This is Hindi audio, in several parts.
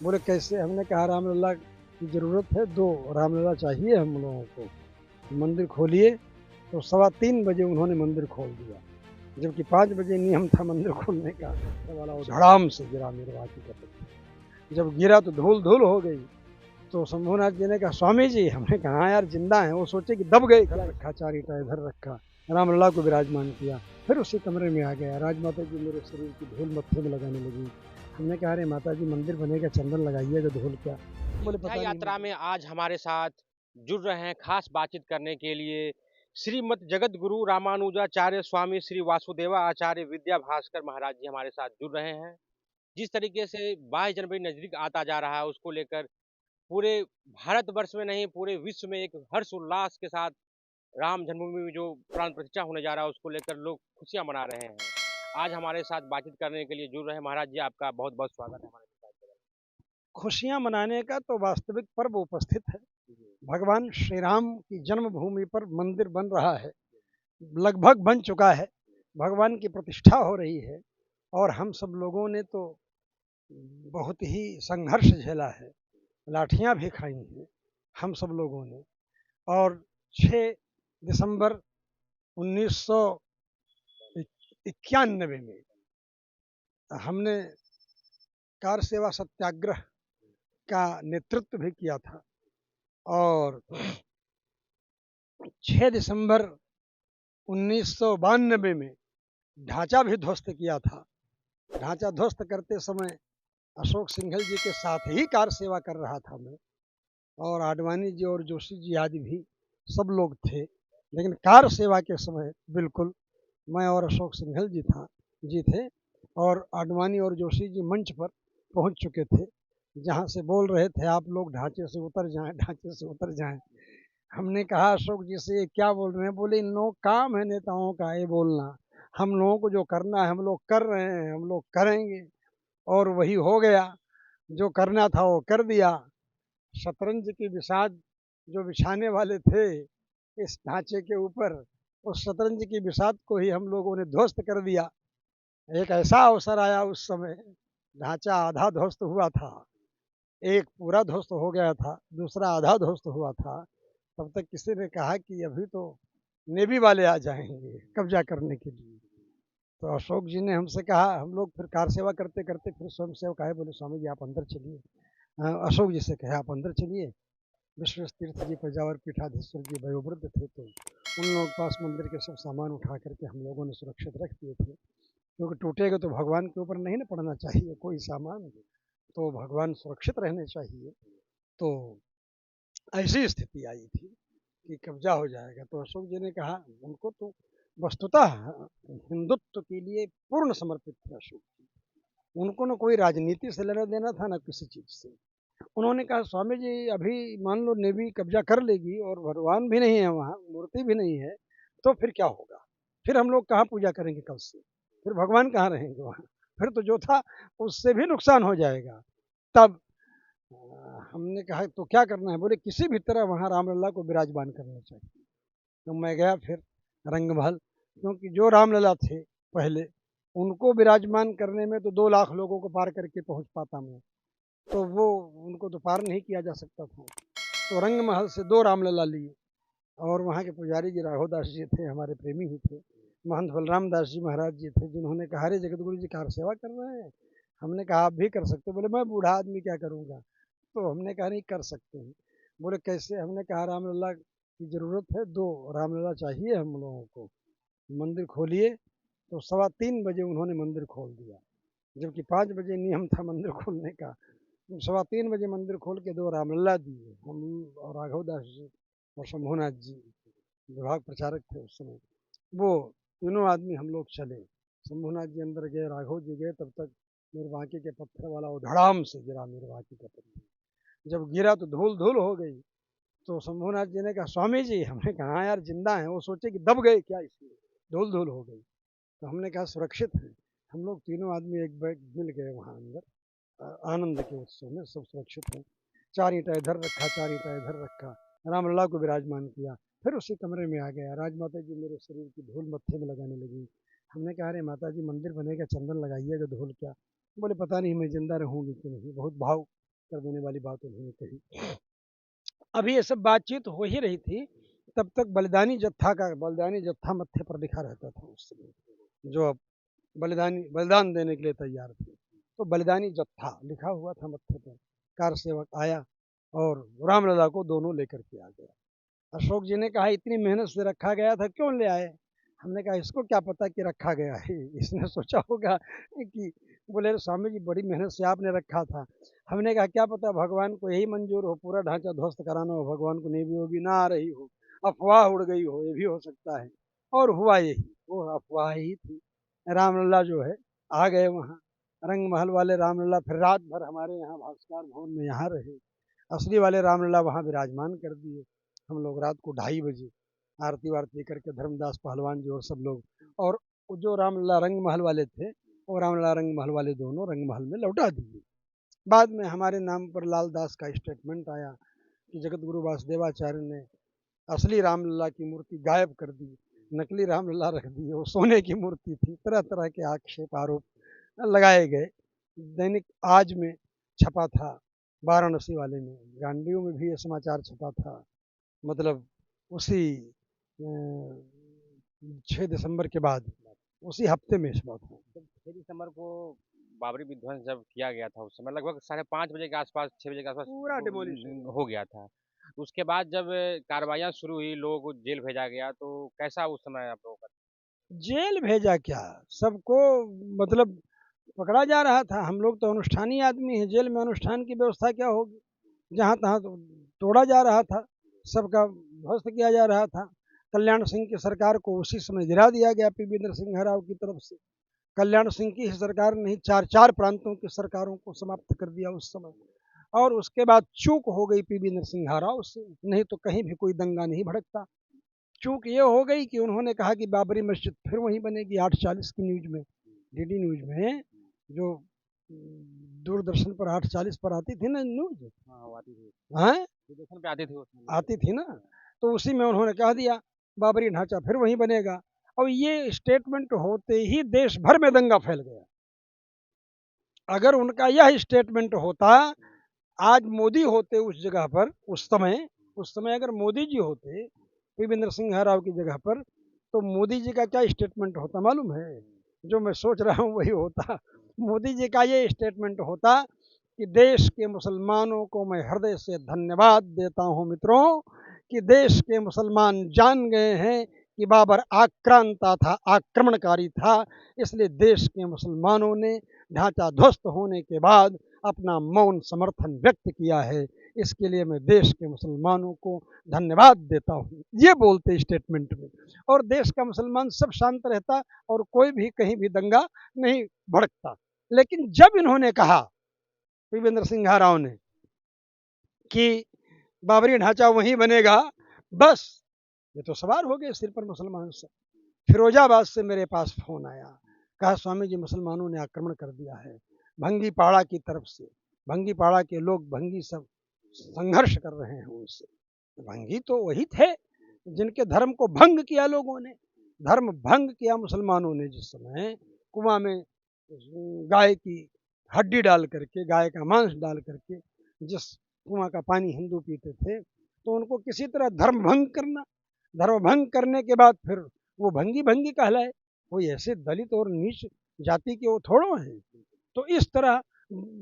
बोले कैसे? हमने कहा रामलला की ज़रूरत है, 2 रामलला चाहिए हम लोगों को। मंदिर खोलिए, तो 3:15 बजे उन्होंने मंदिर खोल दिया। जबकि 5 बजे नियम था मंदिर खोलने का। तो वाला वो धड़ाम से गिरा निर्वाह की कपट। जब गिरा तो धूल-धूल हो गई। तो शंभूनाथ जी ने कहा, स्वामी जी, हमने कहा हाँ यार जिंदा हैं। वो सोचे कि दब गए, क्या रखा, 4 ईंटा इधर रखा, रामलला को विराजमान किया। फिर उसी कमरे में आ गया। राजमाता जी मेरे शरीर की धूल मत्थे में लगाने लगी। हमने कहा, अरे माता जी मंदिर बनेगा, चंदन लगाइएगा, धूल क्या? बोले अयोध्या पता नहीं यात्रा मुझे। में आज हमारे साथ जुड़ रहे हैं खास बातचीत करने के लिए श्रीमद जगत गुरु रामानुजाचार्य स्वामी श्री वासुदेवा आचार्य विद्या भास्कर महाराज जी हमारे साथ जुड़ रहे हैं। जिस तरीके से 22 जनवरी नजदीक आता जा रहा है उसको लेकर पूरे भारतवर्ष में नहीं पूरे विश्व में एक हर्ष उल्लास के साथ राम जन्मभूमि में जो प्राण प्रतिष्ठा होने जा रहा है उसको लेकर लोग खुशियां मना रहे हैं। आज हमारे साथ बातचीत करने के लिए जुड़ रहे हैं महाराज जी, आपका बहुत बहुत स्वागत है हमारे साथ। खुशियां मनाने का तो वास्तविक पर्व उपस्थित है। भगवान श्री राम की जन्मभूमि पर मंदिर बन रहा है, लगभग बन चुका है। भगवान की प्रतिष्ठा हो रही है। और हम सब लोगों ने तो बहुत ही संघर्ष झेला है, लाठियां भी खाई हैं हम सब लोगों ने। और 6 दिसंबर 1991 में हमने कार सेवा सत्याग्रह का नेतृत्व भी किया था। और 6 दिसंबर 1992 में ढांचा भी ध्वस्त किया था। ढांचा ध्वस्त करते समय अशोक सिंघल जी के साथ ही कार सेवा कर रहा था मैं। और आडवाणी जी और जोशी जी आदि भी सब लोग थे। लेकिन कार सेवा के समय बिल्कुल मैं और अशोक सिंघल जी थे। और आडवाणी और जोशी जी मंच पर पहुंच चुके थे, जहां से बोल रहे थे, आप लोग ढांचे से उतर जाएं, ढांचे से उतर जाएं। हमने कहा अशोक जी से, ये क्या बोल रहे हैं? बोले इन लोगों का काम है नेताओं का ये बोलना। हम लोगों को जो करना है हम लोग कर रहे हैं, हम लोग करेंगे। और वही हो गया, जो करना था वो कर दिया। शतरंज की बिसात जो बिछाने वाले थे इस ढांचे के ऊपर, उस शतरंज की बिसात को ही हम लोगों ने ध्वस्त कर दिया। एक ऐसा अवसर आया उस समय, ढांचा आधा ध्वस्त हुआ था, एक पूरा ध्वस्त हो गया था, दूसरा आधा ध्वस्त हुआ था। तब तक किसी ने कहा कि अभी तो नेवी वाले आ जाएंगे कब्जा करने के लिए। तो अशोक जी ने हमसे कहा, हम लोग फिर कार सेवा करते करते फिर स्वयं सेवक आए, बोले स्वामी जी आप अंदर चलिए। अशोक जी से कहे आप अंदर चलिए। विश्व तीर्थ जी पेजावर पीठाधीश्वर जी वयोवृद्ध थे, तो उन लोगों के पास मंदिर के सब सामान उठा करके हम लोगों ने सुरक्षित रख दिए थे। क्योंकि टूटेगा तो भगवान के ऊपर नहीं ना पड़ना चाहिए कोई सामान, तो भगवान सुरक्षित रहने चाहिए। तो ऐसी स्थिति आई थी कि कब्जा हो जाएगा। तो अशोक जी ने कहा, उनको तो वस्तुतः हिंदुत्व के लिए पूर्ण समर्पित थे अशोक जी। उनको ना कोई राजनीति से लेना देना था ना किसी चीज से। उन्होंने कहा, स्वामी जी अभी मान लो नेवी कब्जा कर लेगी और भगवान भी नहीं है वहाँ, मूर्ति भी नहीं है, तो फिर क्या होगा? फिर हम लोग कहाँ पूजा करेंगे कल से? फिर भगवान कहाँ रहेंगे वहाँ? फिर तो जो था उससे भी नुकसान हो जाएगा। तब हमने कहा तो क्या करना है? बोले किसी भी तरह वहाँ रामलला को विराजमान करना चाहिए। तो मैं गया फिर रंगमहल, क्योंकि जो रामलला थे पहले, उनको विराजमान करने में तो 2 लाख लोगों को पार करके पहुंच पाता मैं। तो वो उनको तो पार नहीं किया जा सकता था। तो रंगमहल से 2 रामलला लिए। और वहाँ के पुजारी जी राघव दास जी थे, हमारे प्रेमी ही थे। महंत बलराम दास जी महाराज जी थे, जिन्होंने कहा, अरे जगत गुरु जी कार सेवा कर रहे हैं। हमने कहा आप भी कर सकते। बोले मैं बूढ़ा आदमी क्या करूँगा? तो हमने कहा नहीं कर सकते हैं। बोले कैसे? हमने कहा रामलला की ज़रूरत है, 2 रामलला चाहिए हम लोगों को। मंदिर खोलिए, तो 3:15 बजे उन्होंने मंदिर खोल दिया। जबकि 5 बजे नियम था मंदिर खोलने का। 3:15 बजे मंदिर खोल के 2 रामलला दिए। हम और राघव दास जी और शंभूनाथ जी विभाग प्रचारक थे उस समय, वो तीनों आदमी हम लोग चले। शंभूनाथ जी अंदर गए, राघव जी गए, तब तक निर्वाकी के पत्थर वाला वो धड़ाम से गिरा निर्वाकी का पत्थर। जब गिरा तो धूल धूल हो गई। तो शंभूनाथ जी ने कहा, स्वामी जी, हमने कहा हाँ यार जिंदा हैं। वो सोचे कि दब गए क्या, इसलिए धूल धूल हो गई। तो हमने कहा सुरक्षित है। हम लोग तीनों आदमी एक बैग मिल गए वहाँ अंदर। आनंद के उत्सव में सब सुरक्षित हैं। 4 ईंटा इधर रखा, 4 ईंटा इधर रखा, रामलला को विराजमान किया। फिर उसी कमरे में आ गया। राजमाता जी मेरे शरीर की धूल मत्थे में लगाने लगी। हमने कहा, अरे माता जी मंदिर बनेगा, चंदन लगाइएगा, धूल क्या? बोले पता नहीं मैं जिंदा रहूंगी कि नहीं। बहुत भाव कर देने वाली बात उन्होंने कही। अभी ये सब बातचीत हो ही रही थी, तब तक बलिदानी जत्था मत्थे पर लिखा रहता था उस समय, जो अब बलिदान देने के लिए तैयार थे। तो बलिदानी जत्था लिखा हुआ था मत्थे पर। कार सेवक आया और रामलला को दोनों लेकर के आ गया। अशोक जी ने कहा इतनी मेहनत से रखा गया था, क्यों ले आए? हमने कहा इसको क्या पता कि रखा गया है, इसने सोचा होगा कि, बोले स्वामी जी बड़ी मेहनत से आपने रखा था। हमने कहा क्या पता भगवान को यही मंजूर हो, पूरा ढांचा ध्वस्त कराना हो, भगवान को नहीं भी होगी, ना आ रही हो, अफवाह उड़ गई हो, ये भी हो सकता है। और हुआ यही, वो अफवाह ही थी। रामलला जो है आ गए वहाँ, रंग महल वाले रामलला फिर रात भर हमारे यहाँ भास्कर भवन में यहाँ रहे। असली वाले रामलला वहाँ विराजमान कर दिए। हम लोग रात को 2:30 बजे आरती वारती करके धर्मदास पहलवान जी और सब लोग, और जो रामलला रंग महल वाले थे वो रामलला रंग महल वाले दोनों रंग महल में लौटा दिए। बाद में हमारे नाम पर लाल दास का स्टेटमेंट आया कि जगत गुरु वासुदेवाचार्य ने असली रामलला की मूर्ति गायब कर दी, नकली रामलला रख दी, वो सोने की मूर्ति थी। तरह तरह के आक्षेप आरोप लगाए गए। दैनिक आज में छपा था, वाराणसी वाले में, गांडीव में भी ये समाचार छपा था, मतलब उसी 6 दिसंबर के बाद, उसी हफ्ते में छपा था। जब 6 दिसंबर को बाबरी विध्वंस जब किया गया था, उस समय लगभग 5:30 बजे के आसपास, 6 बजे के आसपास पूरा डिमोलिश हो गया था। उसके बाद जब कार्रवाइयाँ शुरू हुई, लोगों को जेल भेजा गया, तो कैसा उस समय आप लोगों का? जेल भेजा क्या, सबको मतलब पकड़ा जा रहा था। हम लोग तो अनुष्ठानी आदमी हैं, जेल में अनुष्ठान की व्यवस्था क्या होगी? जहाँ तहाँ तो तोड़ा जा रहा था, सबका ध्वस्त किया जा रहा था। कल्याण सिंह की सरकार को उसी समय गिरा दिया गया पीवी नरसिंह राव की तरफ से। कल्याण सिंह की सरकार ने ही 4 प्रांतों की सरकारों को समाप्त कर दिया उस समय। और उसके बाद चूक हो गई पीवी नरसिंह राव से, नहीं तो कहीं भी कोई दंगा नहीं भड़कता। चूक ये हो गई कि उन्होंने कहा कि बाबरी मस्जिद फिर वहीं बनेगी। 8:40 की न्यूज में, डीडी न्यूज में, जो दूरदर्शन पर 8:40 पर आती थी ना न्यूज, हाँ, वो आती थी। हाँ दूरदर्शन पे आती थी उस समय। आती थी ना, तो उसी में उन्होंने कह दिया बाबरी ढांचा फिर वहीं बनेगा। और ये स्टेटमेंट होते ही देश भर में दंगा फैल गया। अगर उनका यह स्टेटमेंट होता, आज मोदी होते उस जगह पर, उस समय अगर मोदी जी होते पीवी नरसिंह राव की जगह पर, तो मोदी जी का क्या स्टेटमेंट होता मालूम है? जो मैं सोच रहा हूँ वही होता। मोदी जी का ये स्टेटमेंट होता कि देश के मुसलमानों को मैं हृदय से धन्यवाद देता हूँ मित्रों, कि देश के मुसलमान जान गए हैं कि बाबर आक्रांता था, आक्रमणकारी था, इसलिए देश के मुसलमानों ने ढांचा ध्वस्त होने के बाद अपना मौन समर्थन व्यक्त किया है। इसके लिए मैं देश के मुसलमानों को धन्यवाद देता हूँ, ये बोलते स्टेटमेंट में। और देश का मुसलमान सब शांत रहता और कोई भी कहीं भी दंगा नहीं भड़कता। लेकिन जब इन्होंने कहा, पीवेंद्र सिंह राव ने, कि बाबरी ढांचा वहीं बनेगा, बस ये तो सवार हो गए सिर पर मुसलमान से। फिरोजाबाद से मेरे पास फोन आया, कहा स्वामी जी मुसलमानों ने आक्रमण कर दिया है भंगी पाड़ा की तरफ से। भंगी पाड़ा के लोग, भंगी सब संघर्ष कर रहे हैं उनसे। भंगी तो वही थे जिनके धर्म को भंग किया लोगों ने, धर्म भंग किया मुसलमानों ने। जिस समय कुआं में गाय की हड्डी डाल करके, गाय का मांस डाल करके जिस कुआं का पानी हिंदू पीते थे, तो उनको किसी तरह धर्म भंग करना, धर्म भंग करने के बाद फिर वो भंगी भंगी कहलाए। कोई ऐसे दलित और नीच जाति के वो थोड़ो हैं। तो इस तरह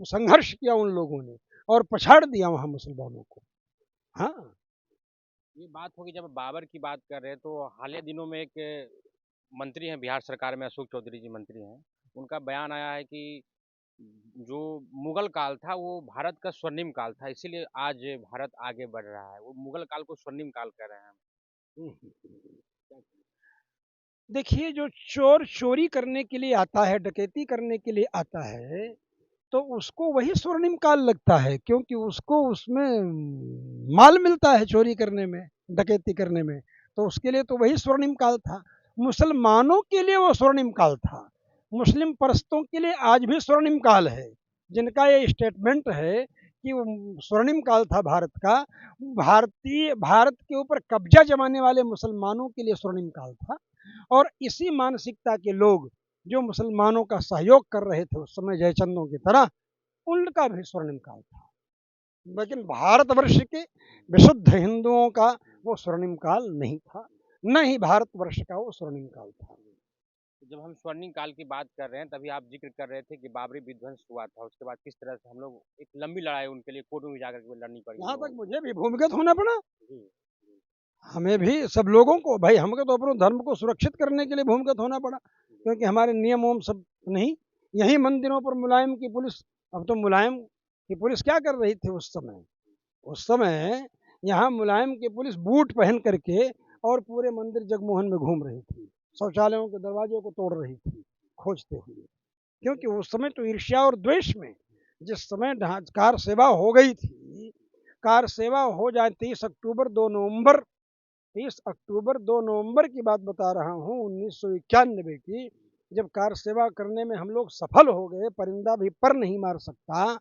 संघर्ष किया उन लोगों ने और पछाड़ दिया वहां मुसलमानों को। हाँ, ये बात होगी, जब बाबर की बात कर रहे हैं, तो हालिया दिनों में एक मंत्री हैं बिहार सरकार में, अशोक चौधरी जी मंत्री हैं। उनका बयान आया है कि जो मुगल काल था वो भारत का स्वर्णिम काल था, इसीलिए आज भारत आगे बढ़ रहा है। वो मुगल काल को स्वर्णिम काल कह रहे हैं। देखिए जो चोर चोरी करने के लिए आता है, डकैती करने के लिए आता है, तो उसको वही स्वर्णिम काल लगता है, क्योंकि उसको उसमें माल मिलता है चोरी करने में, डकैती करने में। तो उसके लिए तो वही स्वर्णिम काल था। मुसलमानों के लिए वो स्वर्णिम काल था, मुस्लिम परस्तों के लिए आज भी स्वर्णिम काल है। जिनका ये स्टेटमेंट है कि वो स्वर्णिम काल था भारत का, भारत के ऊपर कब्जा जमाने वाले मुसलमानों के लिए स्वर्णिम काल था। और इसी मानसिकता के लोग जो मुसलमानों का सहयोग कर रहे थे उस समय जयचंदों की तरह, उनका भी स्वर्णिम काल था। लेकिन भारतवर्ष के विशुद्ध हिंदुओं का वो स्वर्णिम काल नहीं था, न ही भारतवर्ष का वो स्वर्णिम काल था। तो जब हम स्वर्णिम काल की बात कर रहे हैं तभी आप जिक्र कर रहे थे कि बाबरी विध्वंस हुआ था, उसके बाद किस तरह से हम लोग एक लंबी लड़ाई उनके लिए कोर्ट में जाकर के लड़नी पड़ी यहाँ लोगों तक को। मुझे भी भूमिगत होना पड़ा, जी। हमें भी, सब लोगों को, भाई हमको तो अपने धर्म को सुरक्षित करने के लिए भूमिगत होना पड़ा, क्योंकि हमारे नियम वोम सब नहीं। यही मंदिरों पर मुलायम की पुलिस, अब तो मुलायम की पुलिस क्या कर रही थी उस समय? उस समय यहाँ मुलायम की पुलिस बूट पहन करके और पूरे मंदिर जगमोहन में घूम रही थी, शौचालयों के दरवाजों को तोड़ रही थी खोजते हुए, क्योंकि उस समय तो ईर्ष्या और द्वेष में, जिस समय कार सेवा हो गई थी, कार सेवा हो जाए 30 अक्टूबर 2 नवंबर की बात बता रहा हूँ 1991 की, जब कार सेवा करने में हम लोग सफल हो गए, परिंदा भी पर नहीं मार सकता,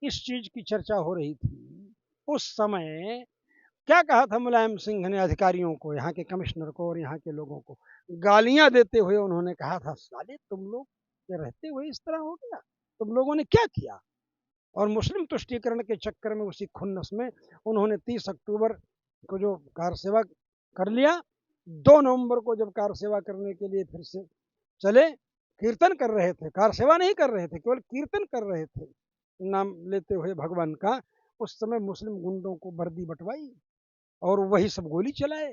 इस चीज की चर्चा हो रही थी। उस समय क्या कहा था मुलायम सिंह ने अधिकारियों को, यहाँ के कमिश्नर को और यहाँ के लोगों को गालियां देते हुए उन्होंने कहा था, साले तुम लोग के रहते हुए इस तरह हो गया, तुम लोगों ने क्या किया? और मुस्लिम तुष्टीकरण के चक्कर में, उसी खुन्नस में उन्होंने 30 अक्टूबर को जो कार सेवा कर लिया, 2 नवंबर को जब कार सेवा करने के लिए फिर से चले, कीर्तन कर रहे थे, कार सेवा नहीं कर रहे थे, केवल कीर्तन कर रहे थे नाम लेते हुए भगवान का, उस समय मुस्लिम गुंडों को वर्दी बंटवाई और वही सब गोली चलाए,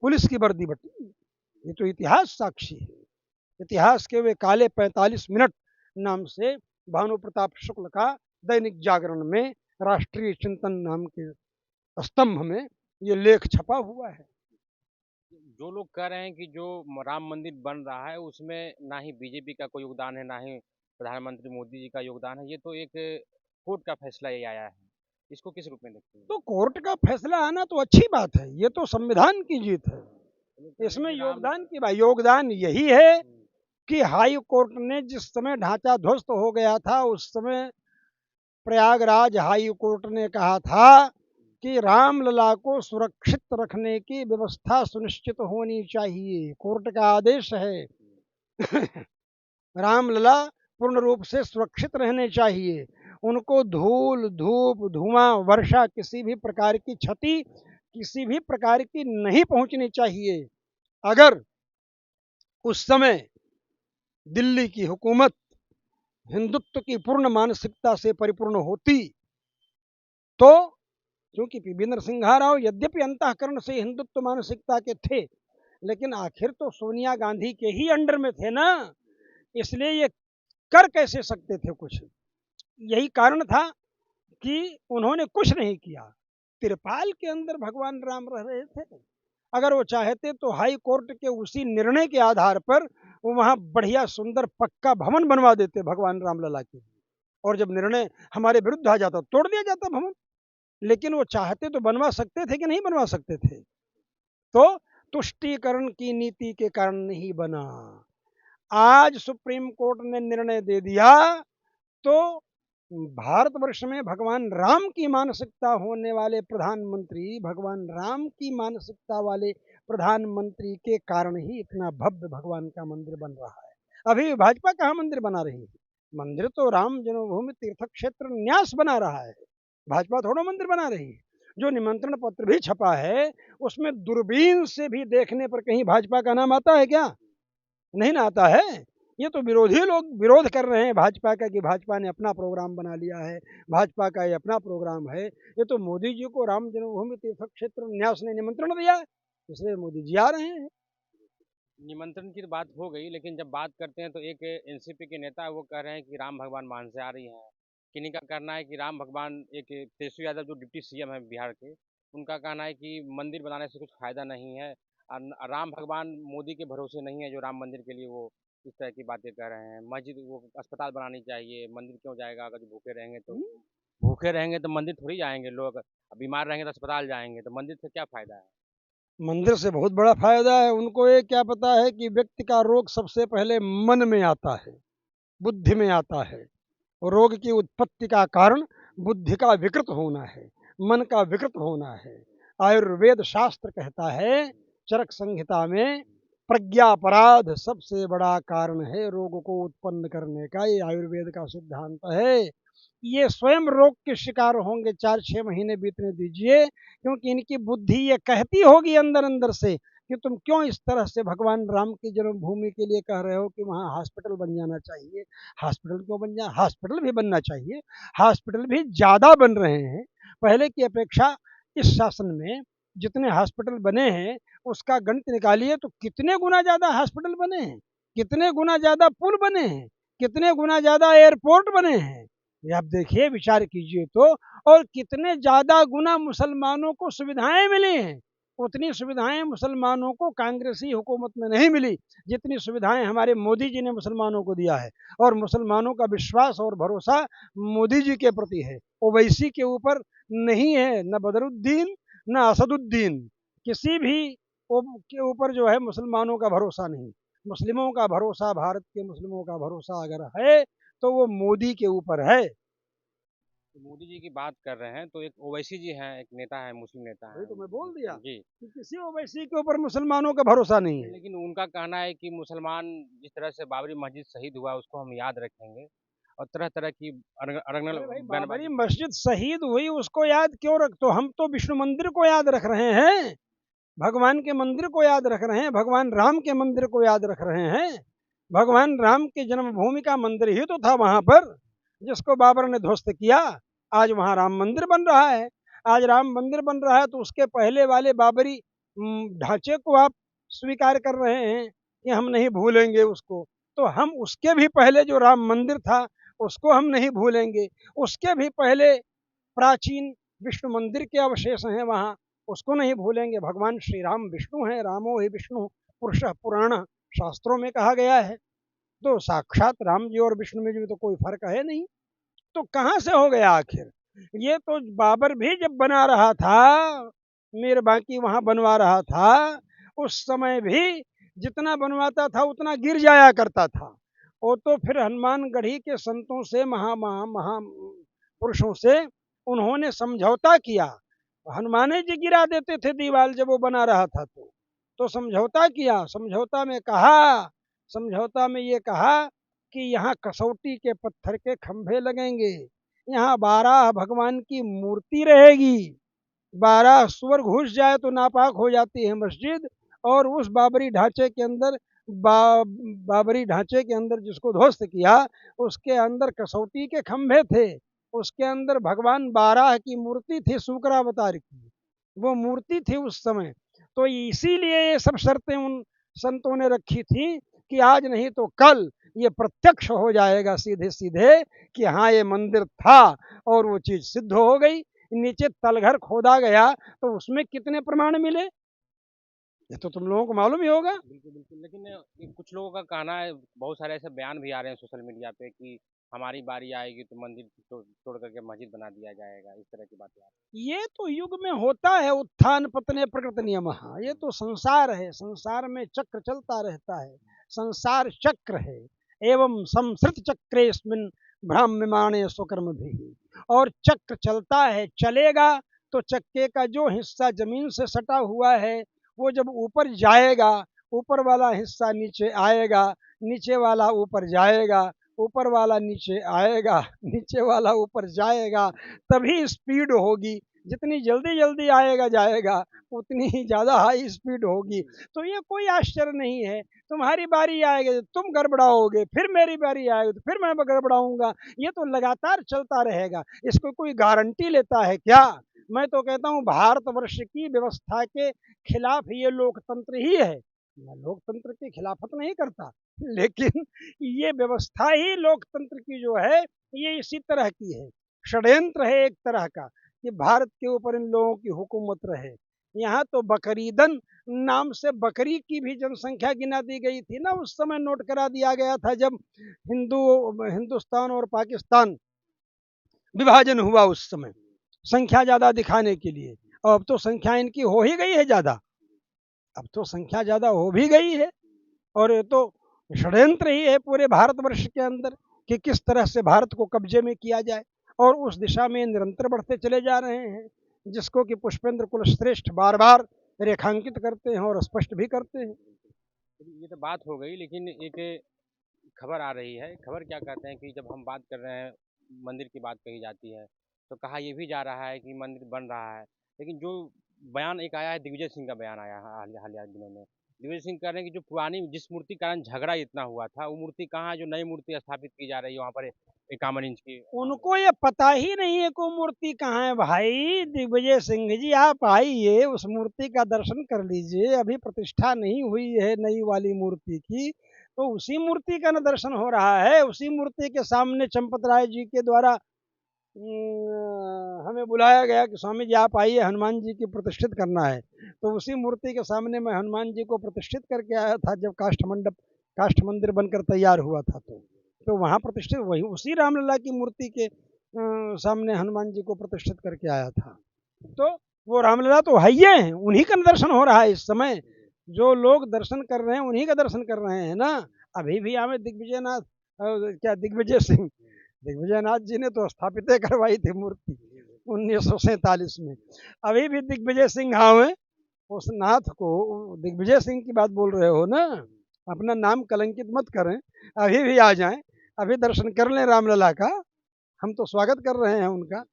पुलिस की वर्दी बटी। ये तो इतिहास साक्षी है। इतिहास के वे काले 45 मिनट नाम से भानु प्रताप शुक्ल का दैनिक जागरण में राष्ट्रीय चिंतन नाम के स्तंभ में ये लेख छपा हुआ है। जो लोग कह रहे हैं कि जो राम मंदिर बन रहा है उसमें ना ही बीजेपी का कोई योगदान है, ना ही प्रधानमंत्री मोदी जी का योगदान है, ये तो एक कोर्ट का फैसला ये आया है, इसको किस रूप में देखते हैं? तो कोर्ट का फैसला आना तो अच्छी बात है, ये तो संविधान की जीत है, इसमें कि योगदान की बात, योगदान यही है कि हाई कोर्ट ने जिस समय ढांचा ध्वस्त हो गया था, उस समय प्रयागराज हाई कोर्ट ने कहा था कि रामलला को सुरक्षित रखने की व्यवस्था सुनिश्चित होनी चाहिए, कोर्ट का आदेश है। रामलला पूर्ण रूप से सुरक्षित रहने चाहिए, उनको धूल धूप धुआं वर्षा किसी भी प्रकार की क्षति किसी भी प्रकार की नहीं पहुंचनी चाहिए। अगर उस समय दिल्ली की हुकूमत हिंदुत्व की पूर्ण मानसिकता से परिपूर्ण होती तो, क्योंकि पीवी नरसिम्हा राव यद्यपि अंतःकरण से हिंदुत्व मानसिकता के थे, लेकिन आखिर तो सोनिया गांधी के ही अंडर में थे ना, इसलिए ये कर कैसे सकते थे कुछ? यही कारण था कि उन्होंने कुछ नहीं किया, त्रिपाल के अंदर भगवान राम रह रहे थे। अगर वो चाहते तो हाई कोर्ट के उसी निर्णय के आधार पर वो वहां बढ़िया सुंदर पक्का भवन बनवा देते भगवान रामलला के, और जब निर्णय हमारे विरुद्ध आ जाता तोड़ दिया जाता भवन। लेकिन वो चाहते तो बनवा सकते थे कि नहीं बनवा सकते थे? तो तुष्टीकरण की नीति के कारण नहीं बना। आज सुप्रीम कोर्ट ने निर्णय दे दिया तो भारतवर्ष में भगवान राम की मानसिकता होने वाले प्रधानमंत्री, भगवान राम की मानसिकता वाले प्रधानमंत्री के कारण ही इतना भव्य भगवान का मंदिर बन रहा है। अभी भाजपा कहाँ मंदिर बना रही है? मंदिर तो राम जन्मभूमि तीर्थ क्षेत्र न्यास बना रहा है, भाजपा थोड़ा मंदिर बना रही है। जो निमंत्रण पत्र भी छपा है उसमें दूरबीन से भी देखने पर कहीं भाजपा का नाम आता है क्या? नहीं ना आता है। ये तो विरोधी लोग विरोध कर रहे हैं भाजपा का कि भाजपा ने अपना प्रोग्राम बना लिया है, भाजपा का ये अपना प्रोग्राम है। ये तो मोदी जी को राम जन्मभूमि तीर्थ क्षेत्र न्यास ने निमंत्रण दिया है, इसलिए मोदी जी आ रहे हैं। निमंत्रण की तो बात हो गई, लेकिन जब बात करते हैं तो एक एनसीपी के नेता वो कह रहे हैं कि राम भगवान मांसाहारी हैं। किन्हीं का कहना है कि राम भगवान, एक तेजस्वी यादव जो डिप्टी सीएम है बिहार के, उनका कहना है कि मंदिर बनाने से कुछ फायदा नहीं है, राम भगवान मोदी के भरोसे नहीं है जो राम मंदिर के लिए वो इस तरह की बातें कह रहे हैं। मस्जिद, वो अस्पताल बनानी चाहिए, मंदिर क्यों जाएगा? अगर भूखे रहेंगे तो, भूखे रहेंगे तो मंदिर थोड़ी जाएंगे लोग, बीमार रहेंगे तो अस्पताल जाएंगे, तो मंदिर से क्या फायदा है? मंदिर से बहुत बड़ा फायदा है। उनको ये क्या पता है कि व्यक्ति का रोग सबसे पहले मन में आता है, बुद्धि में आता है। रोग की उत्पत्ति का कारण बुद्धि का विकृत होना है, मन का विकृत होना है। आयुर्वेद शास्त्र कहता है चरक संहिता में, प्रज्ञापराध सबसे बड़ा कारण है रोग को उत्पन्न करने का, ये आयुर्वेद का सिद्धांत है। ये स्वयं रोग के शिकार होंगे, 4-6 महीने बीतने दीजिए, क्योंकि इनकी बुद्धि ये कहती होगी अंदर अंदर से कि तुम क्यों इस तरह से भगवान राम की जन्मभूमि के लिए कह रहे हो कि वहाँ हॉस्पिटल बन जाना चाहिए। हॉस्पिटल क्यों बन जाए? हॉस्पिटल भी बनना चाहिए, हॉस्पिटल भी ज़्यादा बन रहे हैं पहले की अपेक्षा। इस शासन में जितने हॉस्पिटल बने हैं उसका गणित निकालिए तो कितने गुना ज़्यादा हॉस्पिटल बने हैं, कितने गुना ज़्यादा पुल बने हैं, कितने गुना ज़्यादा एयरपोर्ट बने हैं। ये आप देखिए, विचार कीजिए तो। और कितने ज़्यादा गुना मुसलमानों को सुविधाएं मिली हैं। उतनी सुविधाएं मुसलमानों को कांग्रेसी हुकूमत में नहीं मिली जितनी सुविधाएं हमारे मोदी जी ने मुसलमानों को दिया है। और मुसलमानों का विश्वास और भरोसा मोदी जी के प्रति है, ओवैसी के ऊपर नहीं है, न बदरुद्दीन न असदुद्दीन, किसी भी के ऊपर जो है मुसलमानों का भरोसा नहीं। मुस्लिमों का भरोसा, भारत के मुस्लिमों का भरोसा अगर है तो वो मोदी के ऊपर है। तो मोदी जी की बात कर रहे हैं, तो एक ओवैसी जी हैं, एक नेता है, मुस्लिम नेता वही हैं। तो मैं बोल दिया जी। कि किसी ओवैसी के ऊपर मुसलमानों का भरोसा नहीं है। लेकिन उनका कहना है कि मुसलमान जिस तरह से बाबरी मस्जिद शहीद हुआ उसको हम याद रखेंगे और तरह-तरह की अरगनल अरे भाई, बाबरी बयानबाजी मस्जिद शहीद हुई उसको याद क्यों रख? तो हम तो विष्णु मंदिर को याद रख रहे हैं, भगवान के मंदिर को याद रख रहे हैं, भगवान राम के मंदिर को याद रख रहे हैं। भगवान राम की जन्मभूमि का मंदिर ही तो था वहां पर, जिसको बाबर ने ध्वस्त किया। आज वहां राम मंदिर बन रहा है। आज राम मंदिर बन रहा है तो उसके पहले वाले बाबरी ढांचे को आप स्वीकार कर रहे हैं कि हम नहीं भूलेंगे उसको। तो हम उसके भी पहले जो राम मंदिर था उसको हम नहीं भूलेंगे। उसके भी पहले प्राचीन विष्णु मंदिर के अवशेष हैं वहाँ, उसको नहीं भूलेंगे। भगवान श्री राम विष्णु हैं, रामो ही विष्णु पुरुषः पुराण शास्त्रों में कहा गया है। तो साक्षात राम जी और विष्णु में जी में तो कोई फर्क है नहीं। तो कहाँ से हो गया आखिर? ये तो बाबर भी जब बना रहा था, मीर बाकी वहां बनवा रहा था, उस समय भी जितना बनवाता था उतना गिर जाया करता था। वो तो फिर हनुमानगढ़ी के संतों से, महा महा महा पुरुषों से उन्होंने समझौता किया। हनुमाने जी गिरा देते थे दीवार जब वो बना रहा था तो समझौता किया। समझौता में ये कहा कि यहाँ कसौटी के पत्थर के खंभे लगेंगे, यहाँ 12 भगवान की मूर्ति रहेगी। 12 सुअर घुस जाए तो नापाक हो जाती है मस्जिद। और उस बाबरी ढांचे के अंदर बाबरी ढांचे के अंदर जिसको ध्वस्त किया उसके अंदर कसौटी के खंभे थे, उसके अंदर भगवान 12 की मूर्ति थी, शुक्रावतार की वो मूर्ति थी उस समय। तो इसीलिए ये सब शर्तें उन संतों ने रखी थी कि आज नहीं तो कल ये प्रत्यक्ष हो जाएगा सीधे सीधे कि हाँ ये मंदिर था। और वो चीज सिद्ध हो गई। नीचे तलघर खोदा गया तो उसमें कितने प्रमाण मिले ये तो तुम लोगों को मालूम ही होगा। बिल्कुल, बिल्कुल। लेकिन ये कुछ लोगों का कहना है, बहुत सारे ऐसे बयान भी आ रहे हैं सोशल मीडिया पे कि हमारी बारी आएगी तो मंदिर तोड़ करके मस्जिद बना दिया जाएगा, इस तरह की बातें आ रही ये तो युग में होता है, उत्थान पतने प्रकृति नियम। ये तो संसार है, संसार में चक्र चलता रहता है, संसार चक्र है। एवं संसृत चक्रेस्मिन् भ्राम्यमाणे स्वकर्म भी। और चक्र चलता है, चलेगा तो चक्के का जो हिस्सा जमीन से सटा हुआ है वो जब ऊपर जाएगा, ऊपर वाला हिस्सा नीचे आएगा, नीचे वाला ऊपर जाएगा, ऊपर वाला नीचे आएगा, नीचे वाला ऊपर जाएगा, तभी स्पीड होगी। जितनी जल्दी जल्दी आएगा जाएगा उतनी ही ज़्यादा हाई स्पीड होगी। तो ये कोई आश्चर्य नहीं है। तुम्हारी बारी आएगी तुम गड़बड़ाओगे, फिर मेरी बारी आएगी तो फिर मैं गड़बड़ाऊंगा। ये तो लगातार चलता रहेगा, इसको कोई गारंटी लेता है क्या? मैं तो कहता हूँ भारतवर्ष की व्यवस्था के खिलाफ ये लोकतंत्र ही है। मैं लोकतंत्र की खिलाफत नहीं करता, लेकिन ये व्यवस्था ही लोकतंत्र की जो है ये इसी तरह की है। षड्यंत्र है एक तरह का कि भारत के ऊपर इन लोगों की हुकूमत रहे। यहाँ तो बकरीदन नाम से बकरी की भी जनसंख्या गिना दी गई थी ना, उस समय नोट करा दिया गया था जब हिंदुस्तान और पाकिस्तान विभाजन हुआ उस समय, संख्या ज्यादा दिखाने के लिए। और अब तो संख्या इनकी हो ही गई है ज्यादा, अब तो संख्या ज्यादा हो भी गई है। और ये तो षड्यंत्र ही है पूरे भारतवर्ष के अंदर कि किस तरह से भारत को कब्जे में किया जाए। और उस दिशा में निरंतर बढ़ते चले जा रहे हैं, जिसको कि पुष्पेंद्र कुलश्रेष्ठ बार बार रेखांकित करते हैं और स्पष्ट भी करते हैं। है। ये तो बात हो गई, लेकिन एक खबर आ रही है। खबर क्या कहते हैं कि जब हम बात कर रहे हैं मंदिर की बात कही जाती है, तो कहा ये भी जा रहा है कि मंदिर बन रहा है। लेकिन जो बयान एक आया है, दिग्विजय सिंह का बयान आया है हालिया दिनों में। दिग्विजय सिंह कह रहे हैं कि जो पुरानी जिस मूर्ति के कारण झगड़ा इतना हुआ था, वो मूर्ति कहाँ है, जो नई मूर्ति स्थापित की जा रही है वहाँ पर 51 इंच की मामले उनको में। ये पता ही नहीं है को मूर्ति कहाँ है भाई। दिग्विजय सिंह जी आप आइए, उस मूर्ति का दर्शन कर लीजिए। अभी प्रतिष्ठा नहीं हुई है नई वाली मूर्ति की, तो उसी मूर्ति का न दर्शन हो रहा है। उसी मूर्ति के सामने चंपत राय जी के द्वारा हमें बुलाया गया कि स्वामी जी आप आइए, हनुमान जी की प्रतिष्ठित करना है। तो उसी मूर्ति के सामने मैं हनुमान जी को प्रतिष्ठित करके आया था, जब काष्ठ मंदिर बनकर तैयार हुआ था। तो वहाँ प्रतिष्ठित वही उसी रामलला की मूर्ति के सामने हनुमान जी को प्रतिष्ठित करके आया था। तो वो रामलला तो है ही है, उन्हीं का दर्शन हो रहा है इस समय। जो लोग दर्शन कर रहे हैं उन्हीं का दर्शन कर रहे हैं ना। अभी भी हमें दिग्विजयनाथ जी ने तो स्थापित करवाई थी मूर्ति 1947 में। अभी भी दिग्विजय सिंह आवे, उस नाथ को दिग्विजय सिंह की बात बोल रहे हो ना, अपना नाम कलंकित मत करें। अभी भी आ जाएं, अभी दर्शन कर लें रामलला का, हम तो स्वागत कर रहे हैं उनका।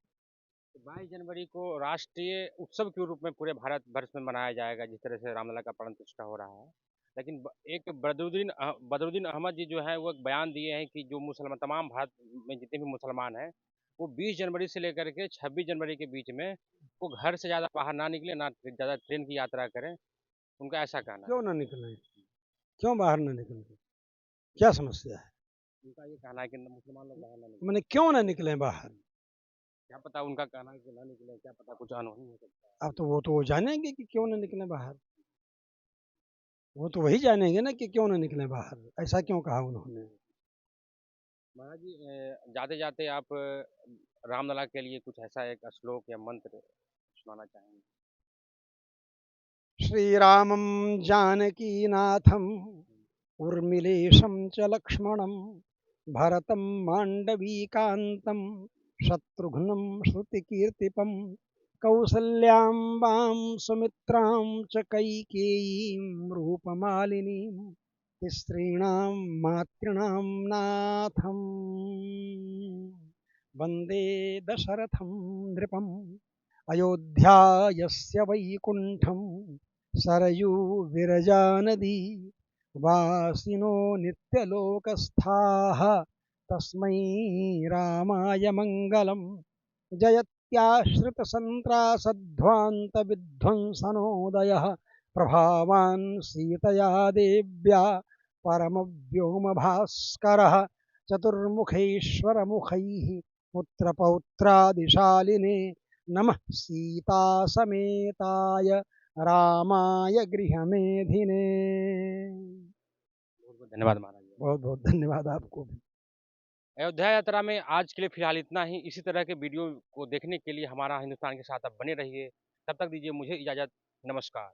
22 जनवरी को राष्ट्रीय उत्सव के रूप में पूरे भारत वर्ष में मनाया जाएगा, जिस तरह से रामलला का प्राण प्रतिष्ठा हो रहा है। लेकिन एक बदरुद्दीन अहमद जी जो है वो एक बयान दिए हैं कि जो मुसलमान तमाम भारत में जितने भी मुसलमान हैं, वो 20 जनवरी से लेकर के 26 जनवरी के बीच में वो घर से ज़्यादा बाहर ना निकले, ना ज़्यादा ट्रेन की यात्रा करें। उनका ऐसा कहना है। क्यों ना निकलें, क्यों बाहर ना निकलें, क्या समस्या है? उनका ये कहना है कि मुसलमान लोग बाहर ना निकलें। मैंने क्यों ना निकलें बाहर? क्या पता, उनका कहना है कि ना निकले, क्या पता कुछ अनहोनी हो सकता है। अब तो वो जानेंगे कि क्यों ना निकलें बाहर। वो तो वही जानेंगे ना कि क्यों ना निकलें बाहर, ऐसा क्यों कहा उन्होंने। महाराज जी, जाते जाते आप रामलला के लिए कुछ ऐसा एक श्लोक या मंत्र सुनाना चाहेंगे? श्रीरामं जानकीनाथं उर्मिलेशं च लक्ष्मणं भरतं माण्डवीकान्तं शत्रुघ्नं श्रुतिकीर्तिपं कौसल्यां वां सुमित्रां च कैकेयीं रूपमालिनीं तिस्त्रीणां मातॄणां नाथं वन्दे दशरथं नृपम् अयोध्यायस्य वैकुण्ठं सरयू विरजानदी वासिनो नित्यलोकस्थाः तस्मै रामाय मङ्गलम् जयत्याश्रितसन्त्रासध्वान्तविध्वंसनोदयः प्रभावान् सीतया देव्या परमव्योमभास्करः चतुर्मुखैश्वरमुखैः पुत्रपौत्रादिशालिने नमः सीता समेताय रामाय गृहमेधिने। बहुत बहुत धन्यवाद महाराज जी। बहुत बहुत धन्यवाद आपको भी। अयोध्या यात्रा में आज के लिए फिलहाल इतना ही। इसी तरह के वीडियो को देखने के लिए हमारा हिंदुस्तान के साथ आप बने रहिए। तब तक दीजिए मुझे इजाज़त। नमस्कार।